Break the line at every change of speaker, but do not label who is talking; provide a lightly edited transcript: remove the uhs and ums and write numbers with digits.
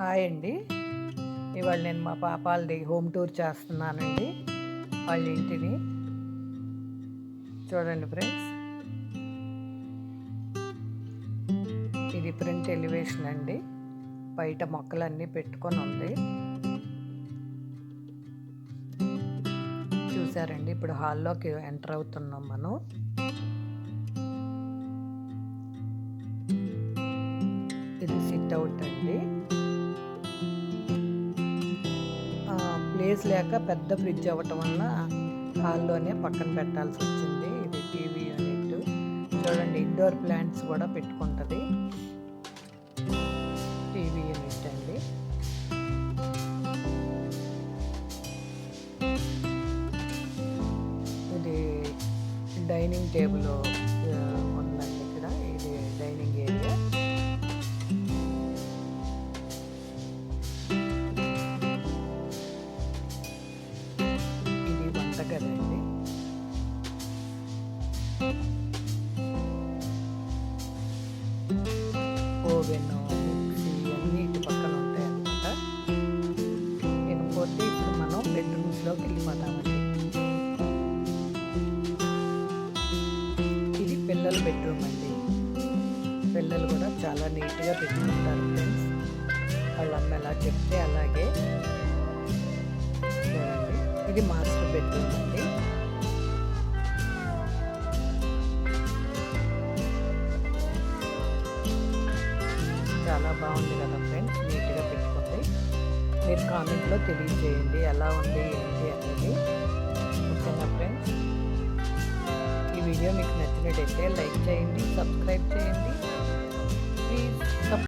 Hi అండి. ఇవాళ నేను మా పాపాలది హోమ్ టూర్ చేస్తున్నానండి. వాళ్ళ ఇంటిని చూడండి ఫ్రెండ్స్. ఇది ఫ్రంట్ ఎలివేషన్ అండి. బయట మొక్కలన్నీ పెట్టుకొని ఉంది. చూసారండి. ఇప్పుడు హాల్లోకి ఎంటర్ అవుతున్నాం మనం. ఇది సిట్ అవుట్ అండి. ప్లేస్ లేక పెద్ద ఫ్రిడ్జ్ అవ్వటం వల్ల హాల్లోనే పక్కన పెట్టాల్సి వచ్చింది. ఇది టీవీ యూనిట్. చూడండి, ఇండోర్ ప్లాంట్స్ కూడా పెట్టుకుంటుంది. టీవీ యూనిట్ అండి. ఇది డైనింగ్ టేబుల్ ఉందండి. ఇక్కడ ఇది డైనింగ్ ఏరియా. ఇది వంటగదండి. ఓవెన్, మిక్సీ అన్నీ ఇటు పక్కన ఉంటాయి అన్నమాట. ఇకపోతే ఇప్పుడు మనం బెడ్రూమ్స్లోకి వెళ్ళిపోతామండి. ఇది పిల్లల బెడ్రూమ్ అండి. పిల్లలు కూడా చాలా నీట్గా పెట్టుకుంటారు ఫ్రెండ్స్. వాళ్ళ అమ్మ ఎలా చెప్తే అలాగే. చూడండి, ఇది మాస్టర్ బెడ్రూమ్ అండి. చాలా బాగుంది కదా ఫ్రెండ్స్, నీట్గా పెట్టుకుంది. మీరు కామెంట్లో తెలియజేయండి ఎలా ఉంది ఏంటి అనేది. ఓకేనా ఫ్రెండ్స్? ఈ వీడియో మీకు నచ్చినట్టయితే లైక్ చేయండి, సబ్స్క్రైబ్ చేయండి.